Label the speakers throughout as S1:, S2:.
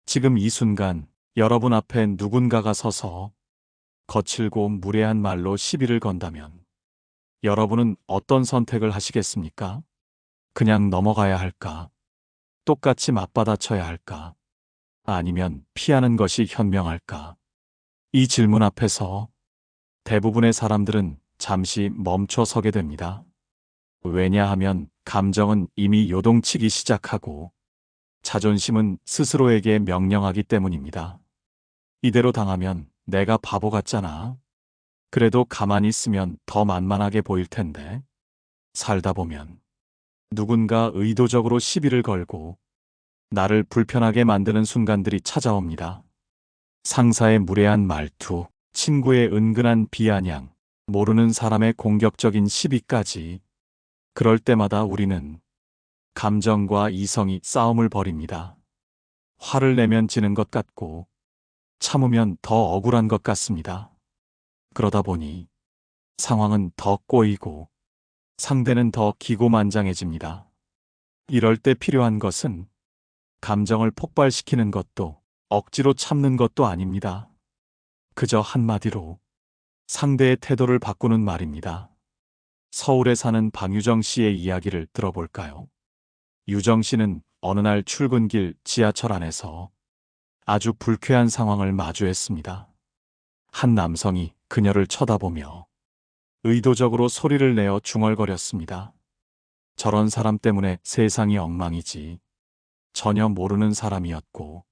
S1: 지금 이 순간 여러분 앞에 누군가가 서서 거칠고 무례한 말로 시비를 건다면 여러분은 어떤 선택을 하시겠습니까? 그냥 넘어가야 할까? 똑같이 맞받아쳐야 할까? 아니면 피하는 것이 현명할까? 이 질문 앞에서 대부분의 사람들은 잠시 멈춰 서게 됩니다. 왜냐하면 감정은 이미 요동치기 시작하고 자존심은 스스로에게 명령하기 때문입니다. 이대로 당하면 내가 바보 같잖아. 그래도 가만히 있으면 더 만만하게 보일 텐데. 살다 보면 누군가 의도적으로 시비를 걸고 나를 불편하게 만드는 순간들이 찾아옵니다. 상사의 무례한 말투, 친구의 은근한 비아냥, 모르는 사람의 공격적인 시비까지. 그럴 때마다 우리는 감정과 이성이 싸움을 벌입니다. 화를 내면 지는 것 같고 참으면 더 억울한 것 같습니다. 그러다 보니 상황은 더 꼬이고 상대는 더 기고만장해집니다. 이럴 때 필요한 것은 감정을 폭발시키는 것도 억지로 참는 것도 아닙니다. 그저 한마디로 상대의 태도를 바꾸는 말입니다. 서울에 사는 방유정 씨의 이야기를 들어볼까요? 유정 씨는 어느 날 출근길 지하철 안에서 아주 불쾌한 상황을 마주했습니다. 한 남성이 그녀를 쳐다보며 의도적으로 소리를 내어 중얼거렸습니다. 저런 사람 때문에 세상이 엉망이지. 전혀 모르는 사람이었고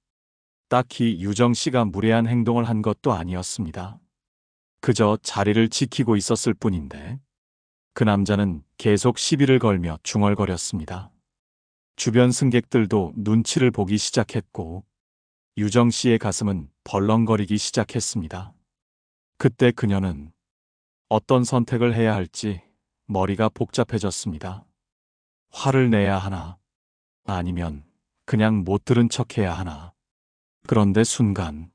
S1: 딱히 유정 씨가 무례한 행동을 한 것도 아니었습니다. 그저 자리를 지키고 있었을 뿐인데 그 남자는 계속 시비를 걸며 중얼거렸습니다. 주변 승객들도 눈치를 보기 시작했고 유정 씨의 가슴은 벌렁거리기 시작했습니다. 그때 그녀는 어떤 선택을 해야 할지 머리가 복잡해졌습니다. 화를 내야 하나? 아니면 그냥 못 들은 척해야 하나? 그런데 순간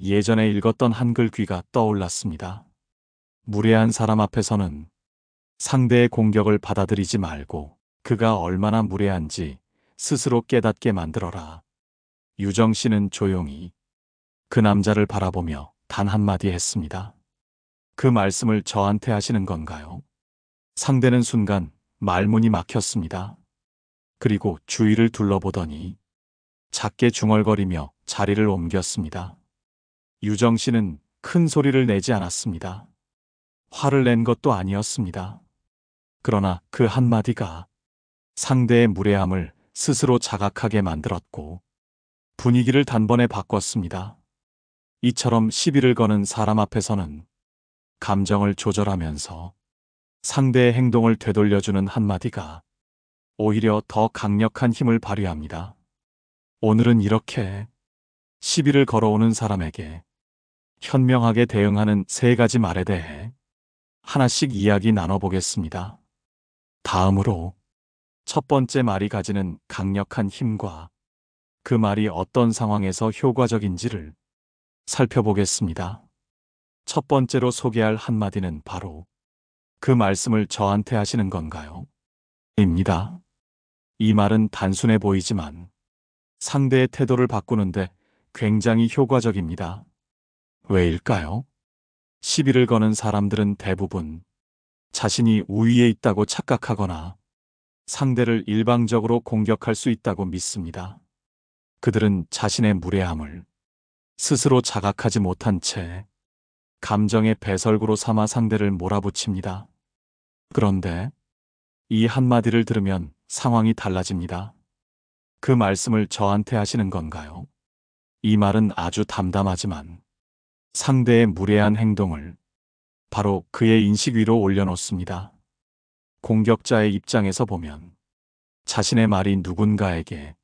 S1: 예전에 읽었던 한글 귀가 떠올랐습니다. 무례한 사람 앞에서는 상대의 공격을 받아들이지 말고 그가 얼마나 무례한지 스스로 깨닫게 만들어라. 유정 씨는 조용히 그 남자를 바라보며 단 한마디 했습니다. 그 말씀을 저한테 하시는 건가요? 상대는 순간 말문이 막혔습니다. 그리고 주위를 둘러보더니 작게 중얼거리며 자리를 옮겼습니다. 유정 씨는 큰 소리를 내지 않았습니다. 화를 낸 것도 아니었습니다. 그러나 그 한마디가 상대의 무례함을 스스로 자각하게 만들었고 분위기를 단번에 바꿨습니다. 이처럼 시비를 거는 사람 앞에서는 감정을 조절하면서 상대의 행동을 되돌려주는 한마디가 오히려 더 강력한 힘을 발휘합니다. 오늘은 이렇게 시비를 걸어오는 사람에게 현명하게 대응하는 3가지 말에 대해 하나씩 이야기 나눠보겠습니다. 다음으로 첫 번째 말이 가지는 강력한 힘과 그 말이 어떤 상황에서 효과적인지를 살펴보겠습니다. 첫 번째로 소개할 한마디는 바로 그 말씀을 저한테 하시는 건가요? 입니다. 이 말은 단순해 보이지만 상대의 태도를 바꾸는데 굉장히 효과적입니다. 왜일까요? 시비를 거는 사람들은 대부분 자신이 우위에 있다고 착각하거나 상대를 일방적으로 공격할 수 있다고 믿습니다. 그들은 자신의 무례함을 스스로 자각하지 못한 채 감정의 배설구로 삼아 상대를 몰아붙입니다. 그런데 이 한마디를 들으면 상황이 달라집니다. 그 말씀을 저한테 하시는 건가요? 이 말은 아주 담담하지만 상대의 무례한 행동을 바로 그의 인식 위로 올려놓습니다. 공격자의 입장에서 보면 자신의 말이 누군가에게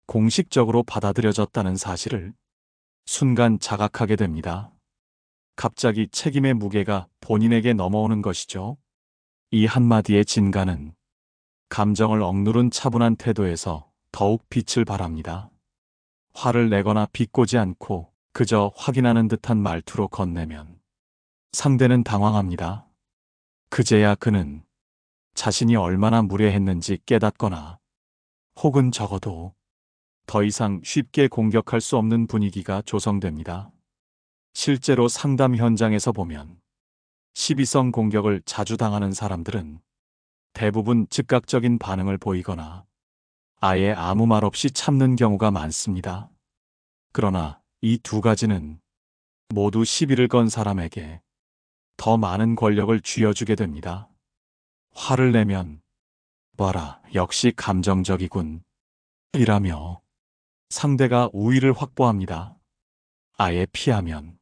S1: 공식적으로 받아들여졌다는 사실을 순간 자각하게 됩니다. 갑자기 책임의 무게가 본인에게 넘어오는 것이죠. 이 한마디의 진가는 감정을 억누른 차분한 태도에서 더욱 빛을 발합니다. 화를 내거나 비꼬지 않고 그저 확인하는 듯한 말투로 건네면 상대는 당황합니다. 그제야 그는 자신이 얼마나 무례했는지 깨닫거나 혹은 적어도 더 이상 쉽게 공격할 수 없는 분위기가 조성됩니다. 실제로 상담 현장에서 보면 시비성 공격을 자주 당하는 사람들은 대부분 즉각적인 반응을 보이거나 아예 아무 말 없이 참는 경우가 많습니다. 그러나 이 두 가지는 모두 시비를 건 사람에게 더 많은 권력을 쥐어주게 됩니다. 화를 내면 봐라, 역시 감정적이군 이라며 상대가 우위를 확보합니다. 아예 피하면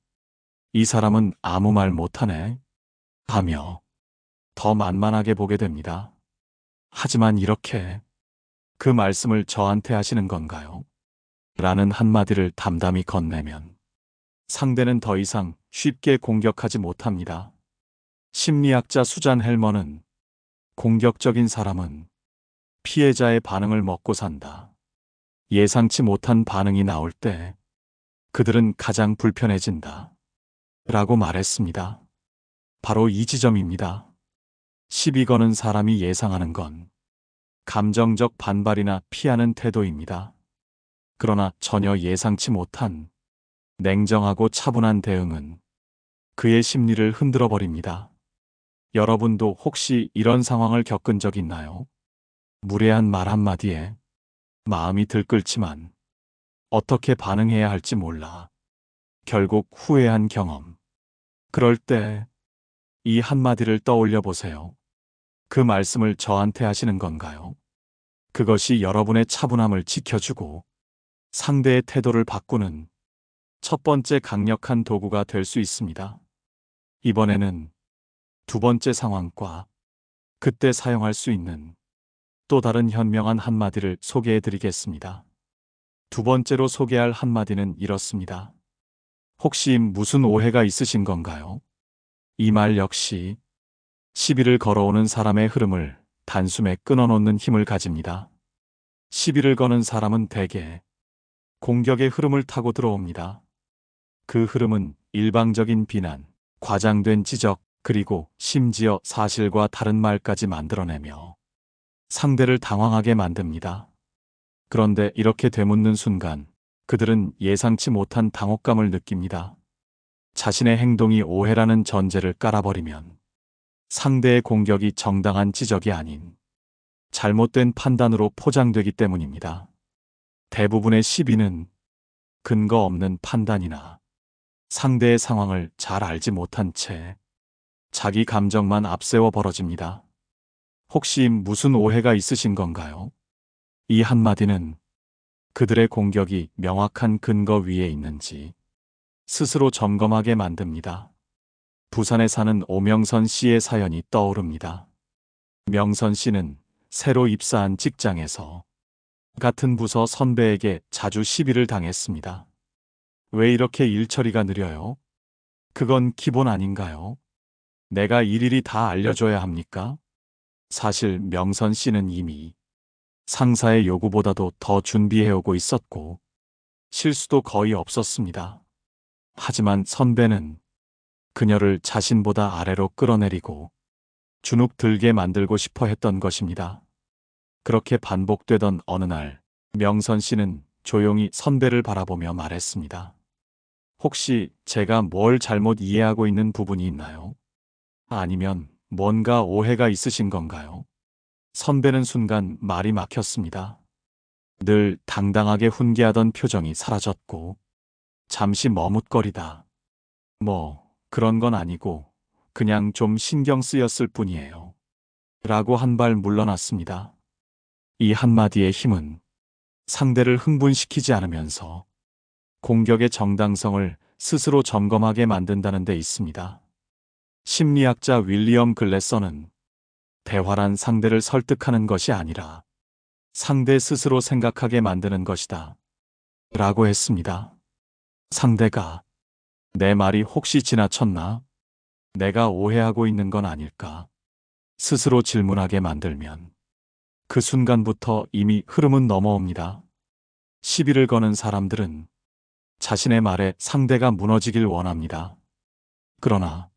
S1: 이 사람은 아무 말 못하네 하며 더 만만하게 보게 됩니다. 하지만 이렇게 그 말씀을 저한테 하시는 건가요? 라는 한마디를 담담히 건네면 상대는 더 이상 쉽게 공격하지 못합니다. 심리학자 수잔 헬머는 공격적인 사람은 피해자의 반응을 먹고 산다. 예상치 못한 반응이 나올 때 그들은 가장 불편해진다. 라고 말했습니다. 바로 이 지점입니다. 시비 거는 사람이 예상하는 건 감정적 반발이나 피하는 태도입니다. 그러나 전혀 예상치 못한 냉정하고 차분한 대응은 그의 심리를 흔들어 버립니다. 여러분도 혹시 이런 상황을 겪은 적 있나요? 무례한 말 한마디에 마음이 들끓지만 어떻게 반응해야 할지 몰라 결국 후회한 경험. 그럴 때 이 한마디를 떠올려 보세요. 그 말씀을 저한테 하시는 건가요? 그것이 여러분의 차분함을 지켜주고 상대의 태도를 바꾸는 첫 번째 강력한 도구가 될 수 있습니다. 이번에는 두 번째 상황과 그때 사용할 수 있는 또 다른 현명한 한마디를 소개해 드리겠습니다. 두 번째로 소개할 한마디는 이렇습니다. 혹시 무슨 오해가 있으신 건가요? 이 말 역시 시비를 걸어오는 사람의 흐름을 단숨에 끊어놓는 힘을 가집니다. 시비를 거는 사람은 대개 공격의 흐름을 타고 들어옵니다. 그 흐름은 일방적인 비난, 과장된 지적, 그리고 심지어 사실과 다른 말까지 만들어내며 상대를 당황하게 만듭니다. 그런데 이렇게 되묻는 순간 그들은 예상치 못한 당혹감을 느낍니다. 자신의 행동이 오해라는 전제를 깔아버리면 상대의 공격이 정당한 지적이 아닌 잘못된 판단으로 포장되기 때문입니다. 대부분의 시비는 근거 없는 판단이나 상대의 상황을 잘 알지 못한 채 자기 감정만 앞세워 벌어집니다. 혹시 무슨 오해가 있으신 건가요? 이 한마디는 그들의 공격이 명확한 근거 위에 있는지 스스로 점검하게 만듭니다. 부산에 사는 오명선 씨의 사연이 떠오릅니다. 명선 씨는 새로 입사한 직장에서 같은 부서 선배에게 자주 시비를 당했습니다. 왜 이렇게 일 처리가 느려요? 그건 기본 아닌가요? 내가 일일이 다 알려줘야 합니까? 사실 명선 씨는 이미 상사의 요구보다도 더 준비해오고 있었고 실수도 거의 없었습니다. 하지만 선배는 그녀를 자신보다 아래로 끌어내리고 주눅 들게 만들고 싶어 했던 것입니다. 그렇게 반복되던 어느 날 명선 씨는 조용히 선배를 바라보며 말했습니다. 혹시 제가 뭘 잘못 이해하고 있는 부분이 있나요? 아니면 뭔가 오해가 있으신 건가요? 선배는 순간 말이 막혔습니다. 늘 당당하게 훈계하던 표정이 사라졌고 잠시 머뭇거리다. 뭐 그런 건 아니고 그냥 좀 신경 쓰였을 뿐이에요. 라고 한 발 물러났습니다. 이 한마디의 힘은 상대를 흥분시키지 않으면서 공격의 정당성을 스스로 점검하게 만든다는 데 있습니다. 심리학자 윌리엄 글래서는 대화란 상대를 설득하는 것이 아니라 상대 스스로 생각하게 만드는 것이다. 라고 했습니다. 상대가 내 말이 혹시 지나쳤나? 내가 오해하고 있는 건 아닐까? 스스로 질문하게 만들면 그 순간부터 이미 흐름은 넘어옵니다. 시비를 거는 사람들은 자신의 말에 상대가 무너지길 원합니다. 그러나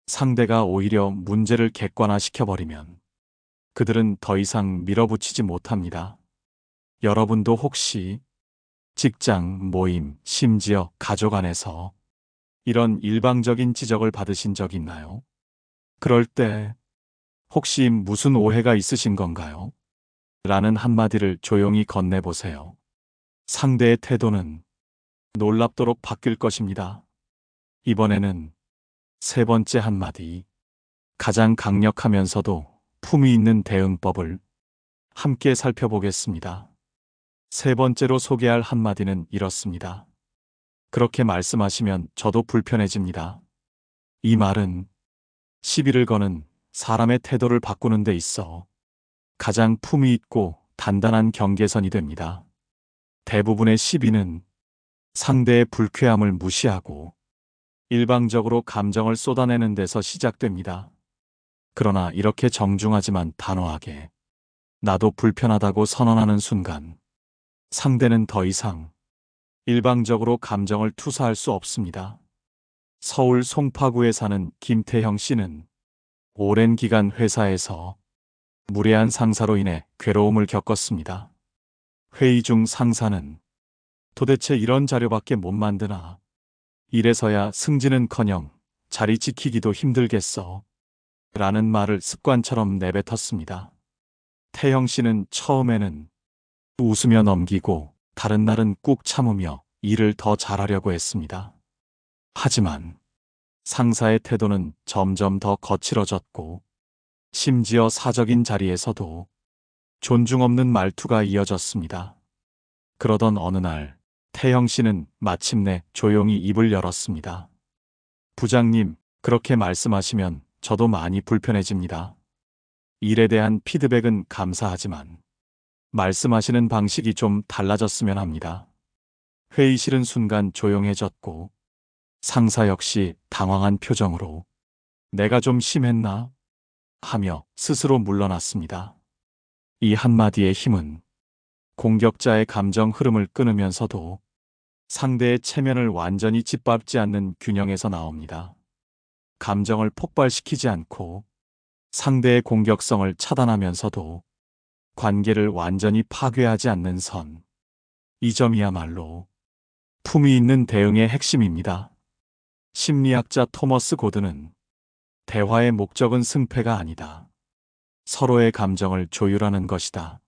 S1: 상대가 오히려 문제를 객관화시켜버리면 그들은 더 이상 밀어붙이지 못합니다. 여러분도 혹시 직장, 모임, 심지어 가족 안에서 이런 일방적인 지적을 받으신 적 있나요? 그럴 때 혹시 무슨 오해가 있으신 건가요? 라는 한마디를 조용히 건네보세요. 상대의 태도는 놀랍도록 바뀔 것입니다. 이번에는 세 번째 한마디, 가장 강력하면서도 품위 있는 대응법을 함께 살펴보겠습니다. 세 번째로 소개할 한마디는 이렇습니다. 그렇게 말씀하시면 저도 불편해집니다. 이 말은 시비를 거는 사람의 태도를 바꾸는 데 있어 가장 품위 있고 단단한 경계선이 됩니다. 대부분의 시비는 상대의 불쾌함을 무시하고 일방적으로 감정을 쏟아내는 데서 시작됩니다. 그러나 이렇게 정중하지만 단호하게 나도 불편하다고 선언하는 순간 상대는 더 이상 일방적으로 감정을 투사할 수 없습니다. 서울 송파구에 사는 김태형 씨는 오랜 기간 회사에서 무례한 상사로 인해 괴로움을 겪었습니다. 회의 중 상사는 도대체 이런 자료밖에 못 만드나? 이래서야 승진은커녕 자리 지키기도 힘들겠어. 라는 말을 습관처럼 내뱉었습니다. 태형 씨는 처음에는 웃으며 넘기고 다른 날은 꾹 참으며 일을 더 잘하려고 했습니다. 하지만 상사의 태도는 점점 더 거칠어졌고 심지어 사적인 자리에서도 존중 없는 말투가 이어졌습니다. 그러던 어느 날 태형 씨는 마침내 조용히 입을 열었습니다. 부장님, 그렇게 말씀하시면 저도 많이 불편해집니다. 일에 대한 피드백은 감사하지만 말씀하시는 방식이 좀 달라졌으면 합니다. 회의실은 순간 조용해졌고 상사 역시 당황한 표정으로 내가 좀 심했나? 하며 스스로 물러났습니다. 이 한마디의 힘은 공격자의 감정 흐름을 끊으면서도 상대의 체면을 완전히 짓밟지 않는 균형에서 나옵니다. 감정을 폭발시키지 않고 상대의 공격성을 차단하면서도 관계를 완전히 파괴하지 않는 선. 이 점이야말로 품위 있는 대응의 핵심입니다. 심리학자 토머스 고든은 대화의 목적은 승패가 아니다. 서로의 감정을 조율하는 것이다.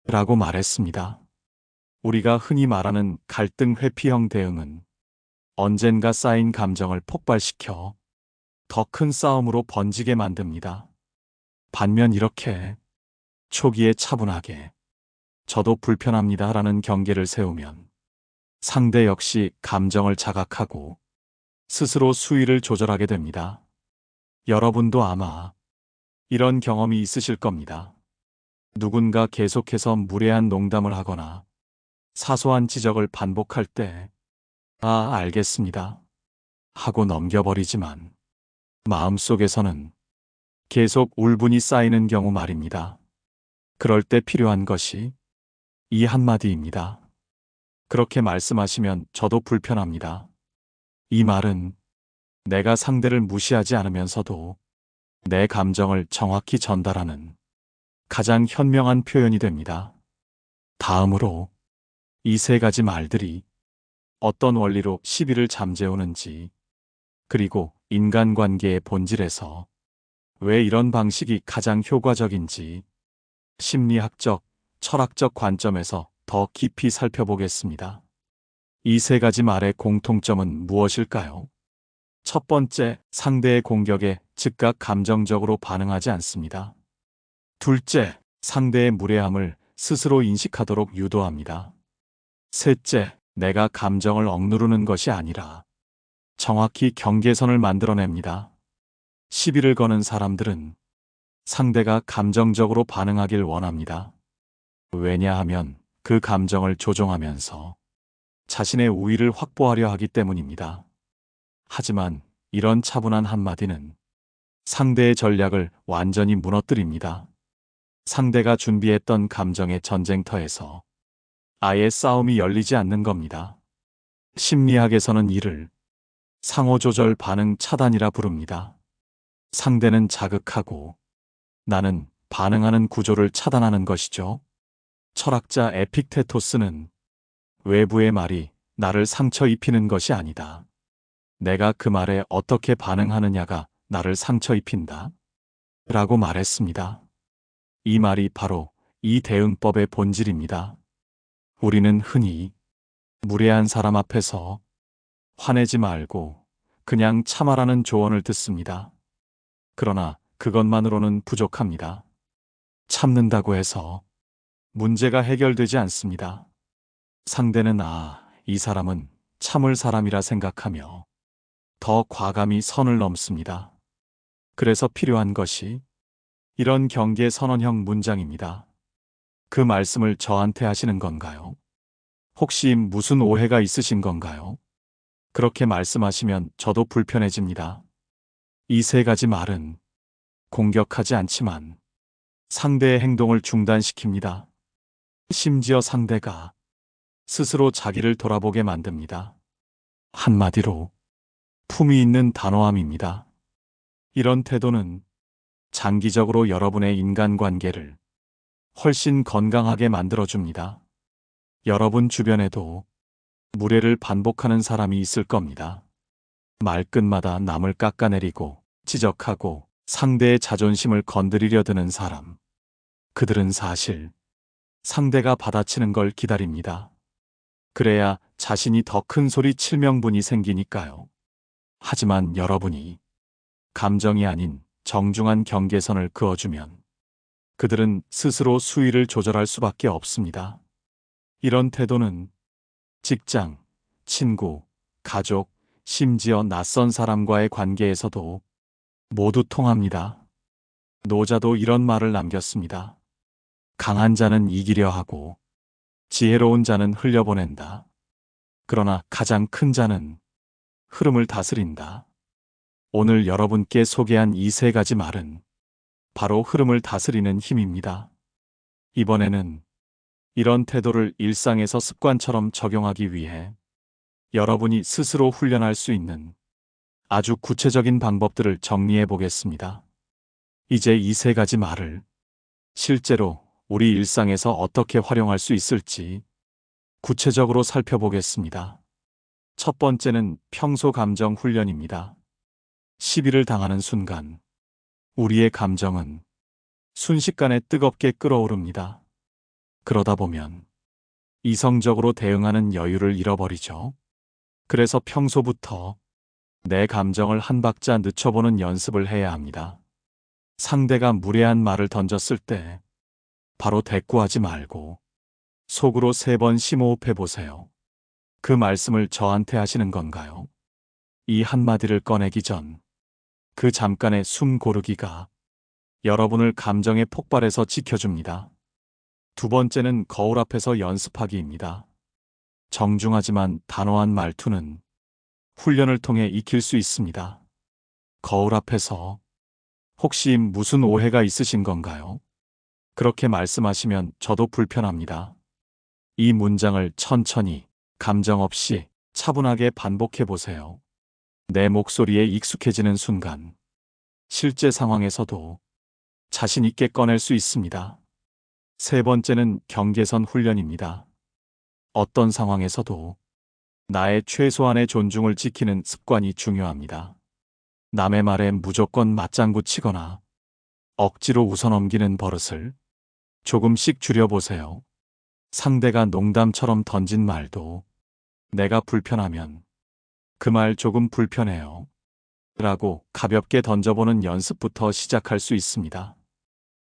S1: 라고 말했습니다. 우리가 흔히 말하는 갈등 회피형 대응은 언젠가 쌓인 감정을 폭발시켜 더 큰 싸움으로 번지게 만듭니다. 반면 이렇게 초기에 차분하게 저도 불편합니다 라는 경계를 세우면 상대 역시 감정을 자각하고 스스로 수위를 조절하게 됩니다. 여러분도 아마 이런 경험이 있으실 겁니다. 누군가 계속해서 무례한 농담을 하거나 사소한 지적을 반복할 때 알겠습니다. 하고 넘겨버리지만 마음속에서는 계속 울분이 쌓이는 경우 말입니다. 그럴 때 필요한 것이 이 한마디입니다. 그렇게 말씀하시면 저도 불편합니다. 이 말은 내가 상대를 무시하지 않으면서도 내 감정을 정확히 전달하는 가장 현명한 표현이 됩니다. 다음으로 이 세 가지 말들이 어떤 원리로 시비를 잠재우는지, 그리고 인간관계의 본질에서 왜 이런 방식이 가장 효과적인지 심리학적, 철학적 관점에서 더 깊이 살펴보겠습니다. 이 세 가지 말의 공통점은 무엇일까요? 첫 번째, 상대의 공격에 즉각 감정적으로 반응하지 않습니다. 둘째, 상대의 무례함을 스스로 인식하도록 유도합니다. 셋째, 내가 감정을 억누르는 것이 아니라 정확히 경계선을 만들어냅니다. 시비를 거는 사람들은 상대가 감정적으로 반응하길 원합니다. 왜냐하면 그 감정을 조종하면서 자신의 우위를 확보하려 하기 때문입니다. 하지만 이런 차분한 한마디는 상대의 전략을 완전히 무너뜨립니다. 상대가 준비했던 감정의 전쟁터에서 아예 싸움이 열리지 않는 겁니다. 심리학에서는 이를 상호조절 반응 차단이라 부릅니다. 상대는 자극하고 나는 반응하는 구조를 차단하는 것이죠. 철학자 에픽테토스는 외부의 말이 나를 상처 입히는 것이 아니다. 내가 그 말에 어떻게 반응하느냐가 나를 상처 입힌다. 라고 말했습니다. 이 말이 바로 이 대응법의 본질입니다. 우리는 흔히 무례한 사람 앞에서 화내지 말고 그냥 참아라는 조언을 듣습니다. 그러나 그것만으로는 부족합니다. 참는다고 해서 문제가 해결되지 않습니다. 상대는 이 사람은 참을 사람이라 생각하며 더 과감히 선을 넘습니다. 그래서 필요한 것이 이런 경계 선언형 문장입니다. 그 말씀을 저한테 하시는 건가요? 혹시 무슨 오해가 있으신 건가요? 그렇게 말씀하시면 저도 불편해집니다. 이 세 가지 말은 공격하지 않지만 상대의 행동을 중단시킵니다. 심지어 상대가 스스로 자기를 돌아보게 만듭니다. 한마디로 품위 있는 단호함입니다. 이런 태도는 장기적으로 여러분의 인간관계를 훨씬 건강하게 만들어줍니다. 여러분 주변에도 무례를 반복하는 사람이 있을 겁니다. 말끝마다 남을 깎아내리고 지적하고 상대의 자존심을 건드리려 드는 사람. 그들은 사실 상대가 받아치는 걸 기다립니다. 그래야 자신이 더 큰 소리 칠 명분이 생기니까요. 하지만 여러분이 감정이 아닌 정중한 경계선을 그어주면 그들은 스스로 수위를 조절할 수밖에 없습니다. 이런 태도는 직장, 친구, 가족, 심지어 낯선 사람과의 관계에서도 모두 통합니다. 노자도 이런 말을 남겼습니다. 강한 자는 이기려 하고 지혜로운 자는 흘려보낸다. 그러나 가장 큰 자는 흐름을 다스린다. 오늘 여러분께 소개한 이 세 가지 말은 바로 흐름을 다스리는 힘입니다. 이번에는 이런 태도를 일상에서 습관처럼 적용하기 위해 여러분이 스스로 훈련할 수 있는 아주 구체적인 방법들을 정리해 보겠습니다. 이제 이 세 가지 말을 실제로 우리 일상에서 어떻게 활용할 수 있을지 구체적으로 살펴보겠습니다. 첫 번째는 평소 감정 훈련입니다. 시비를 당하는 순간 우리의 감정은 순식간에 뜨겁게 끓어오릅니다. 그러다 보면 이성적으로 대응하는 여유를 잃어버리죠. 그래서 평소부터 내 감정을 한 박자 늦춰보는 연습을 해야 합니다. 상대가 무례한 말을 던졌을 때 바로 대꾸하지 말고 속으로 3번 심호흡해 보세요. 그 말씀을 저한테 하시는 건가요? 이 한마디를 꺼내기 전 그 잠깐의 숨 고르기가 여러분을 감정의 폭발에서 지켜줍니다. 두 번째는 거울 앞에서 연습하기입니다. 정중하지만 단호한 말투는 훈련을 통해 익힐 수 있습니다. 거울 앞에서 혹시 무슨 오해가 있으신 건가요? 그렇게 말씀하시면 저도 불편합니다. 이 문장을 천천히 감정 없이 차분하게 반복해 보세요. 내 목소리에 익숙해지는 순간 실제 상황에서도 자신 있게 꺼낼 수 있습니다. 세 번째는 경계선 훈련입니다. 어떤 상황에서도 나의 최소한의 존중을 지키는 습관이 중요합니다. 남의 말에 무조건 맞장구 치거나 억지로 웃어넘기는 버릇을 조금씩 줄여보세요. 상대가 농담처럼 던진 말도 내가 불편하면 그 말 조금 불편해요. 라고 가볍게 던져보는 연습부터 시작할 수 있습니다.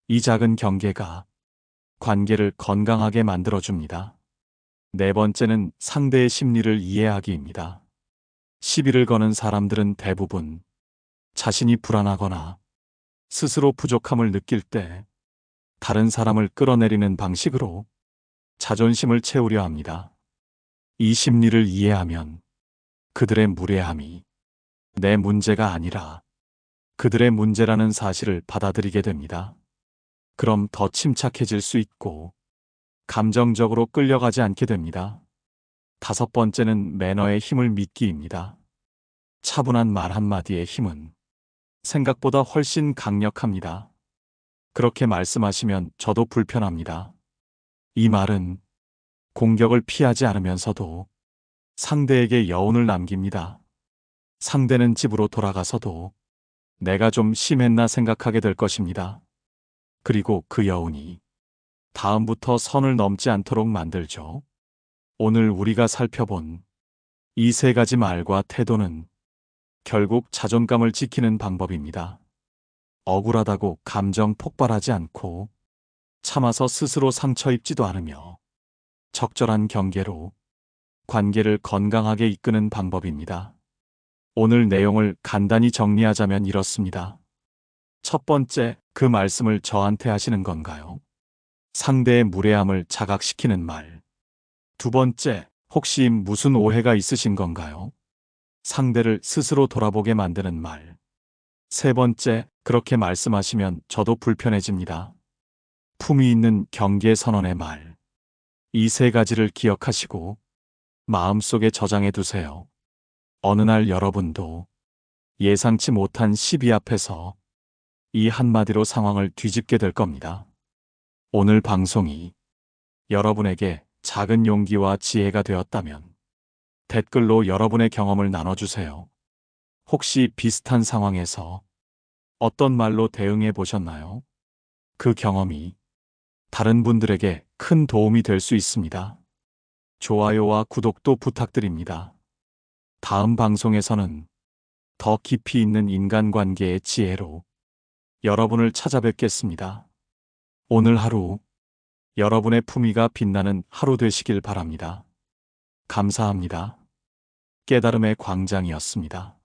S1: 이 작은 경계가 관계를 건강하게 만들어줍니다. 네 번째는 상대의 심리를 이해하기입니다. 시비를 거는 사람들은 대부분 자신이 불안하거나 스스로 부족함을 느낄 때 다른 사람을 끌어내리는 방식으로 자존심을 채우려 합니다. 이 심리를 이해하면 그들의 무례함이 내 문제가 아니라 그들의 문제라는 사실을 받아들이게 됩니다. 그럼 더 침착해질 수 있고 감정적으로 끌려가지 않게 됩니다. 다섯 번째는 매너의 힘을 믿기입니다. 차분한 말 한마디의 힘은 생각보다 훨씬 강력합니다. 그렇게 말씀하시면 저도 불편합니다. 이 말은 공격을 피하지 않으면서도 상대에게 여운을 남깁니다. 상대는 집으로 돌아가서도 내가 좀 심했나 생각하게 될 것입니다. 그리고 그 여운이 다음부터 선을 넘지 않도록 만들죠. 오늘 우리가 살펴본 이 세 가지 말과 태도는 결국 자존감을 지키는 방법입니다. 억울하다고 감정 폭발하지 않고 참아서 스스로 상처 입지도 않으며 적절한 경계로 관계를 건강하게 이끄는 방법입니다. 오늘 내용을 간단히 정리하자면 이렇습니다. 첫 번째, 그 말씀을 저한테 하시는 건가요? 상대의 무례함을 자각시키는 말. 두 번째, 혹시 무슨 오해가 있으신 건가요? 상대를 스스로 돌아보게 만드는 말. 세 번째, 그렇게 말씀하시면 저도 불편해집니다. 품위 있는 경계 선언의 말. 이 세 가지를 기억하시고 마음속에 저장해 두세요. 어느 날 여러분도 예상치 못한 시비 앞에서 이 한마디로 상황을 뒤집게 될 겁니다. 오늘 방송이 여러분에게 작은 용기와 지혜가 되었다면 댓글로 여러분의 경험을 나눠주세요. 혹시 비슷한 상황에서 어떤 말로 대응해 보셨나요? 그 경험이 다른 분들에게 큰 도움이 될 수 있습니다. 좋아요와 구독도 부탁드립니다. 다음 방송에서는 더 깊이 있는 인간관계의 지혜로 여러분을 찾아뵙겠습니다. 오늘 하루 여러분의 품위가 빛나는 하루 되시길 바랍니다. 감사합니다. 깨달음의 광장이었습니다.